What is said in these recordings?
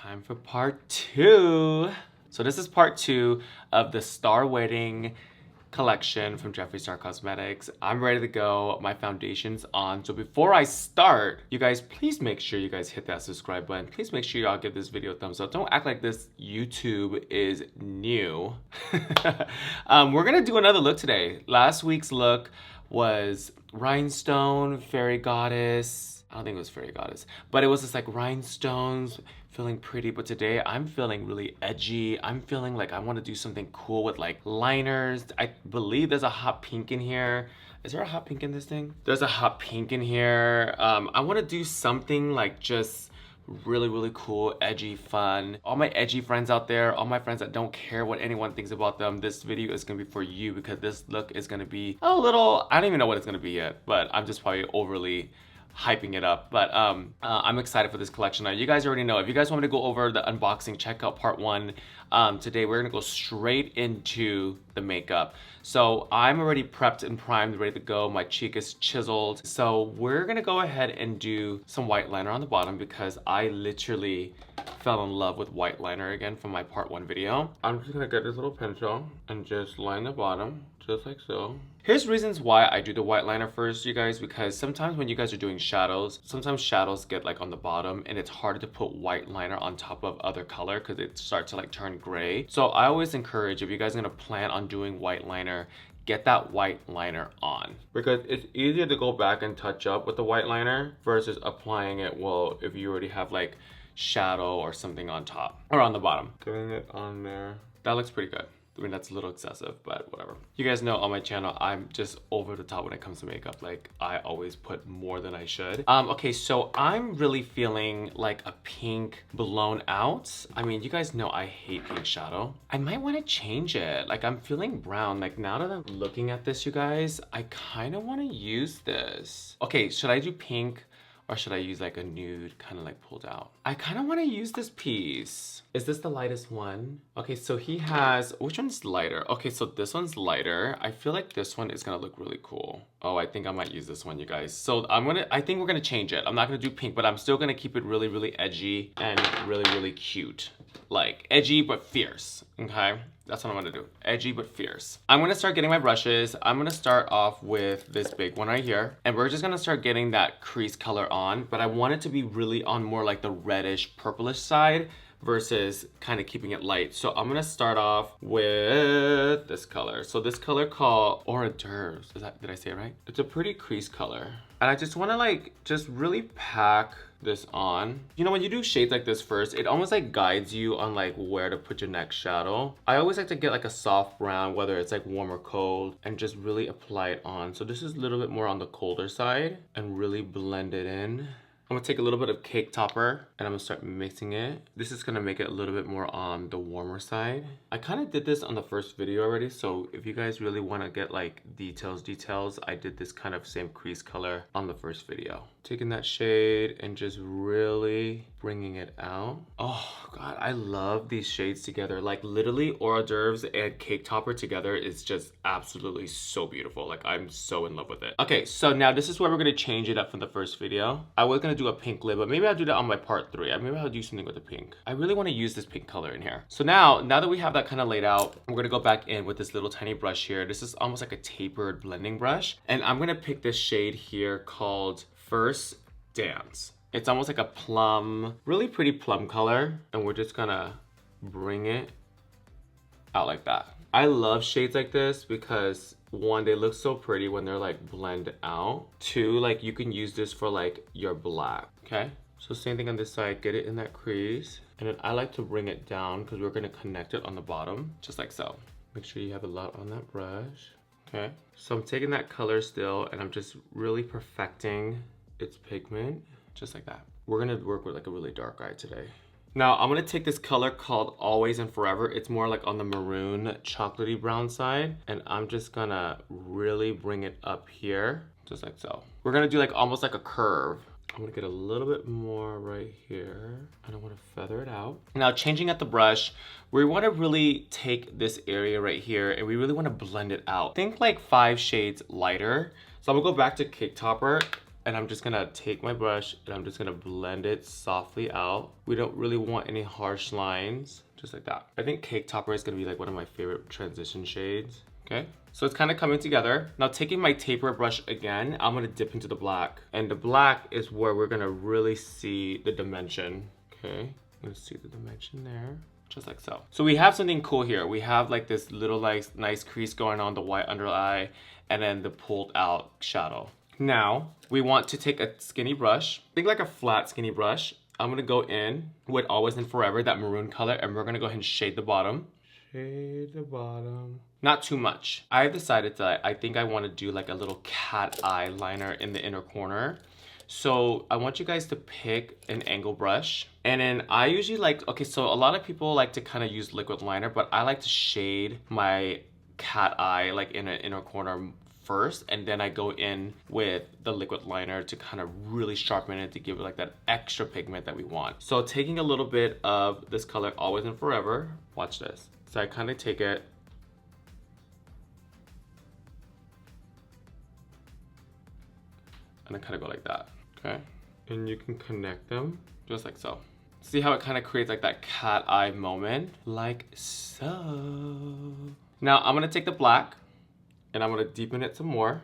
time for part 2. So this is part 2 of the Star Wedding collection from Jeffree Star Cosmetics. I'm ready to go. My foundation's on. So before I start, you guys, please make sure you guys hit that subscribe button. Please make sure y'all give this video a thumbs up. Don't act like this YouTube is new. We're gonna do another look today. Last week's look was rhinestone, fairy goddess. I don't think it was fairy goddess, but it was just like rhinestones, feeling pretty. But today I'm feeling really edgy. I'm feeling like I want to do something cool with like liners. I believe there's a hot pink in here. Is there a hot pink in this thing? There's a hot pink in here. I want to do something like just really cool, edgy, fun. All my edgy friends out there, all my friends that don't care what anyone thinks about them, this video is gonna be for you because this look is gonna be a little, I don't even know what it's gonna be yet, but I'm just probably overly hyping it up. But I'm excited for this collection. Now you guys already know, if you guys want me to go over the unboxing, check out part 1. Today we're gonna go straight into the makeup. So I'm already prepped and primed, ready to go. My cheek is chiseled. So we're gonna go ahead and do some white liner on the bottom because I literally fell in love with white liner again from my part 1 video. I'm just gonna get this little pencil and just line the bottom just like so. Here's reasons why I do the white liner first, you guys, because sometimes when you guys are doing shadows, sometimes shadows get like on the bottom and it's harder to put white liner on top of other color because it starts to like turn gray. So I always encourage, if you guys are gonna plan on doing white liner, get that white liner on because it's easier to go back and touch up with the white liner versus applying it, well, if you already have like shadow or something on top or on the bottom. Getting it on there. That looks pretty good. I mean, that's a little excessive, but whatever. You guys know on my channel, I'm just over the top when it comes to makeup. Like, I always put more than I should. Okay, so I'm really feeling like a pink blown out. I mean, you guys know I hate pink shadow. I might want to change it. Like, I'm feeling brown. Like, now that I'm looking at this, you guys, I kind of want to use this. Okay, should I do pink? Or should I use like a nude, kind of like pulled out? I kind of want to use this piece. Is this the lightest one? Okay, so he has, which one's lighter? Okay, so this one's lighter. I feel like this one is gonna look really cool. Oh, I think I might use this one, you guys. So I think we're gonna change it. I'm not gonna do pink, but I'm still gonna keep it really edgy and really cute. Like edgy, but fierce, okay? That's what I'm gonna do. Edgy, but fierce. I'm gonna start getting my brushes. I'm gonna start off with this big one right here. And we're just gonna start getting that crease color on, but I want it to be really on more like the reddish, purplish side versus kind of keeping it light. So I'm gonna start off with this color. So this color called Hors d'oeuvres. Did I say it right? It's a pretty crease color. And I just wanna like, just really pack this on. You know, when you do shades like this first, it almost like guides you on like where to put your next shadow. I always like to get like a soft brown, whether it's like warm or cold, and just really apply it on. So this is a little bit more on the colder side and really blend it in. I'm gonna take a little bit of cake topper and I'm gonna start mixing it. This is gonna make it a little bit more on the warmer side. I kind of did this on the first video already, so if you guys really wanna get like details, I did this kind of same crease color on the first video. Taking that shade and just really bringing it out. Oh God, I love these shades together. Like literally hors d'oeuvres and cake topper together is just absolutely so beautiful. Like I'm so in love with it. Okay, so now this is where we're gonna change it up from the first video. I was gonna do a pink lid, but maybe I'll do that on my part 3. Maybe I'll do something with the pink. I really wanna use this pink color in here. So now that we have that kind of laid out, we're gonna go back in with this little tiny brush here. This is almost like a tapered blending brush. And I'm gonna pick this shade here called First Dance. It's almost like a plum, really pretty plum color. And we're just gonna bring it out like that. I love shades like this because 1, they look so pretty when they're like blend out. 2, like you can use this for like your black, okay? So same thing on this side, get it in that crease. And then I like to bring it down because we're gonna connect it on the bottom, just like so. Make sure you have a lot on that brush, okay? So I'm taking that color still and I'm just really perfecting its pigment, just like that. We're gonna work with like a really dark eye today. Now I'm gonna take this color called Always and Forever. It's more like on the maroon, chocolatey brown side. And I'm just gonna really bring it up here, just like so. We're gonna do like almost like a curve. I'm gonna get a little bit more right here. And I wanna feather it out. Now changing at the brush, we wanna really take this area right here and we really wanna blend it out. Think like 5 shades lighter. So I'm gonna go back to Cake Topper And I'm just gonna take my brush and I'm just gonna blend it softly out. We don't really want any harsh lines, just like that. I think Cake Topper is gonna be like one of my favorite transition shades, okay? So it's kind of coming together. Now taking my taper brush again, I'm gonna dip into the black. And the black is where we're gonna really see the dimension, okay? I'm gonna see the dimension there. Just like so. So we have something cool here. We have like this little like nice crease going on the white under eye and then the pulled out shadow. Now, we want to take a skinny brush, think like a flat skinny brush. I'm gonna go in with Always and Forever, that maroon color, and we're gonna go ahead and shade the bottom. Shade the bottom. Not too much. I've decided that I think I wanna do like a little cat eye liner in the inner corner. So I want you guys to pick an angle brush. And then I usually like, okay, so a lot of people like to kind of use liquid liner, but I like to shade my cat eye like in an inner corner first, and then I go in with the liquid liner to kind of really sharpen it to give it like that extra pigment that we want. So taking a little bit of this color, Always and Forever, watch this. So I kind of take it and I kind of go like that, okay? And you can connect them just like so. See how it kind of creates like that cat eye moment? Like so. Now I'm gonna take the black and I'm gonna deepen it some more.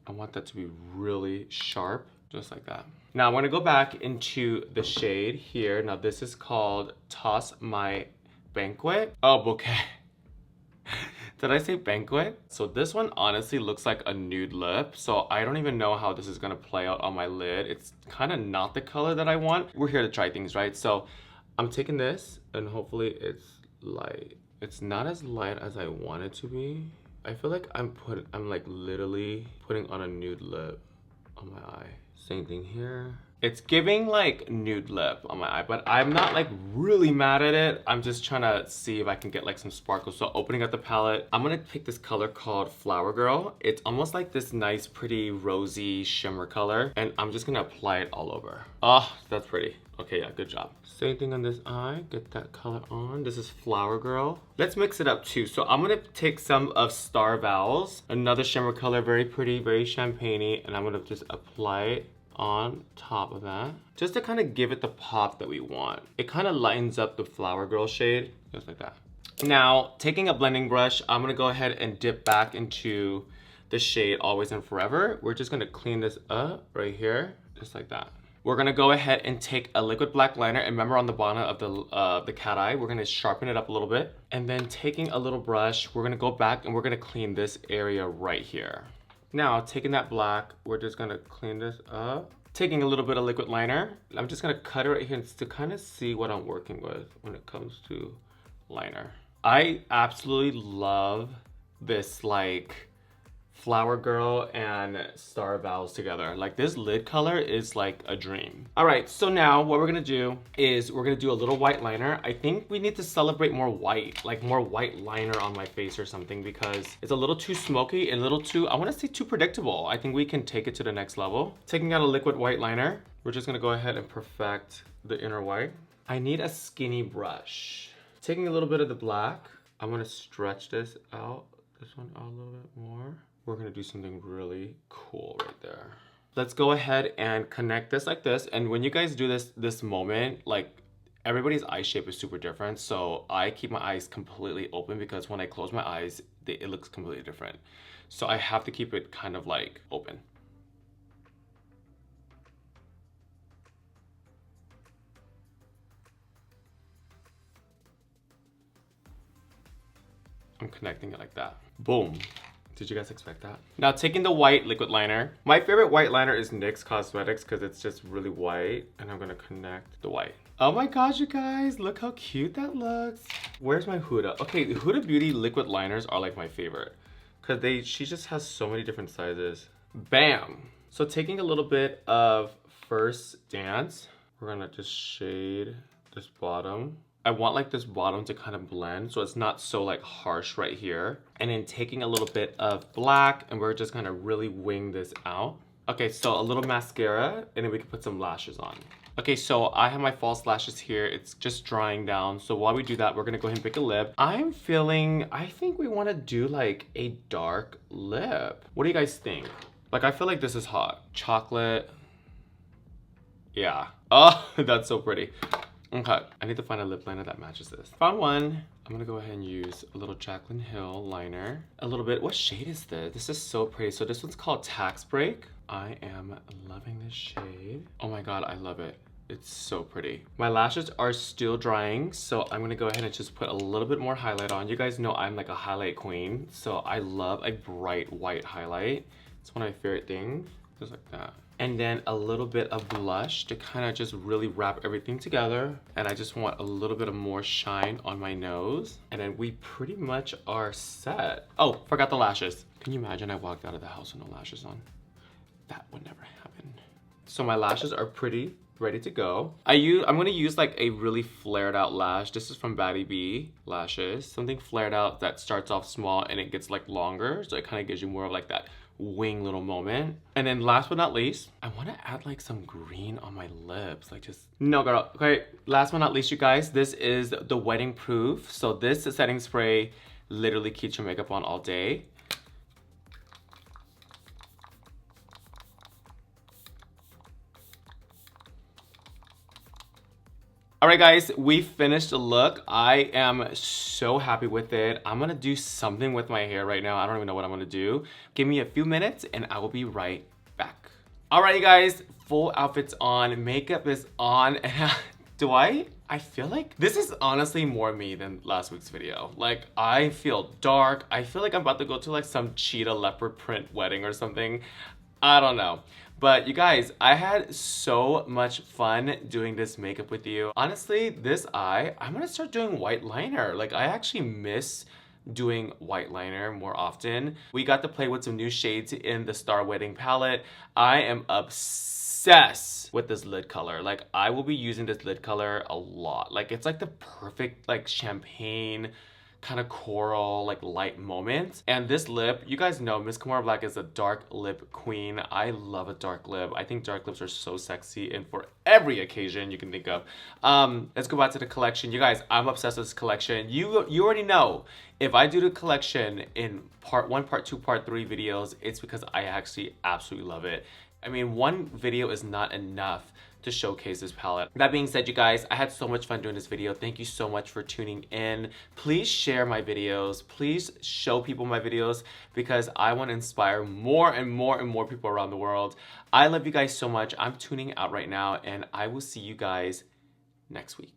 I want that to be really sharp, just like that. Now I'm gonna go back into the shade here. Now this is called Toss My Banquet. Oh, bouquet. Did I say banquet? So this one honestly looks like a nude lip. So I don't even know how this is gonna play out on my lid. It's kind of not the color that I want. We're here to try things, right? So I'm taking this and hopefully it's light. It's not as light as I want it to be. I feel like I'm like literally putting on a nude lip on my eye. Same thing here. It's giving like nude lip on my eye, but I'm not like really mad at it. I'm just trying to see if I can get like some sparkles. So opening up the palette, I'm gonna pick this color called Flower Girl. It's almost like this nice, pretty, rosy shimmer color. And I'm just gonna apply it all over. Oh, that's pretty. Okay, yeah, good job. Same thing on this eye, get that color on. This is Flower Girl. Let's mix it up too. So I'm gonna take some of Star Vowels, another shimmer color, very pretty, very champagne-y, and I'm gonna just apply it on top of that, just to kind of give it the pop that we want. It kind of lightens up the Flower Girl shade, just like that. Now, taking a blending brush, I'm gonna go ahead and dip back into the shade Always and Forever. We're just gonna clean this up right here, just like that. We're gonna go ahead and take a liquid black liner, and remember on the bottom of the cat eye, we're gonna sharpen it up a little bit. And then taking a little brush, we're gonna go back and we're gonna clean this area right here. Now, taking that black, we're just gonna clean this up. Taking a little bit of liquid liner, I'm just gonna cut it right here to kind of see what I'm working with when it comes to liner. I absolutely love this like Flower Girl and Star Vowels together. Like this lid color is like a dream. All right, so now what we're gonna do is we're gonna do a little white liner. I think we need to celebrate more white, like more white liner on my face or something, because it's a little too smoky and a little too, I wanna say too predictable. I think we can take it to the next level. Taking out a liquid white liner, we're just gonna go ahead and perfect the inner white. I need a skinny brush. Taking a little bit of the black, I'm gonna stretch this out, this one out a little bit more. We're gonna do something really cool right there. Let's go ahead and connect this like this. And when you guys do this moment, like everybody's eye shape is super different. So I keep my eyes completely open because when I close my eyes, it looks completely different. So I have to keep it kind of like open. I'm connecting it like that. Boom. Did you guys expect that? Now taking the white liquid liner. My favorite white liner is NYX Cosmetics because it's just really white, and I'm gonna connect the white. Oh my gosh, you guys, look how cute that looks. Where's my Huda? Okay, Huda Beauty liquid liners are like my favorite because she just has so many different sizes. Bam! So taking a little bit of First Dance, we're gonna just shade this bottom. I want like this bottom to kind of blend so it's not so like harsh right here. And then taking a little bit of black and we're just gonna really wing this out. Okay, so a little mascara, and then we can put some lashes on. Okay, so I have my false lashes here. It's just drying down. So while we do that, we're gonna go ahead and pick a lip. I'm feeling, I think we wanna do like a dark lip. What do you guys think? Like, I feel like this is hot. Chocolate. Yeah. Oh, that's so pretty. Okay, I need to find a lip liner that matches this. Found one. I'm gonna go ahead and use a little Jaclyn Hill liner. A little bit, what shade is this? This is so pretty. So this one's called Tax Break. I am loving this shade. Oh my God, I love it. It's so pretty. My lashes are still drying, so I'm gonna go ahead and just put a little bit more highlight on. You guys know I'm like a highlight queen, so I love a bright white highlight. It's one of my favorite things, just like that. And then a little bit of blush to kind of just really wrap everything together. And I just want a little bit of more shine on my nose. And then we pretty much are set. Oh, forgot the lashes. Can you imagine I walked out of the house with no lashes on? That would never happen. So my lashes are pretty ready to go. I'm gonna use like a really flared out lash. This is from BADDIE lashes. Something flared out that starts off small and it gets like longer. So it kind of gives you more of like that wing little moment. And then last but not least, I want to add like some green on my lips, like just no girl. Okay, last but not least, you guys, this is the wedding proof. So this setting spray literally keeps your makeup on all day. All right, guys, we finished the look. I am so happy with it. I'm gonna do something with my hair right now. I don't even know what I'm gonna do. Give me a few minutes and I will be right back. All right, you guys, full outfit's on, makeup is on. I feel like this is honestly more me than last week's video. Like, I feel dark. I feel like I'm about to go to like some cheetah leopard print wedding or something. I don't know. But you guys, I had so much fun doing this makeup with you. Honestly, this eye, I'm gonna start doing white liner. Like, I actually miss doing white liner more often. We got to play with some new shades in the Star Wedding palette. I am obsessed with this lid color. Like, I will be using this lid color a lot. Like, it's like the perfect like champagne kind of coral, like light moment. And this lip, you guys know Miss Kimora Blac is a dark lip queen. I love a dark lip. I think dark lips are so sexy and for every occasion you can think of. Let's go back to the collection. You guys, I'm obsessed with this collection. You already know, if I do the collection in part 1, part 2, part 3 videos, it's because I actually absolutely love it. I mean, one video is not enough to showcase this palette. That being said, you guys, I had so much fun doing this video. Thank you so much for tuning in. Please share my videos. Please show people my videos because I want to inspire more and more and more people around the world. I love you guys so much. I'm tuning out right now and I will see you guys next week.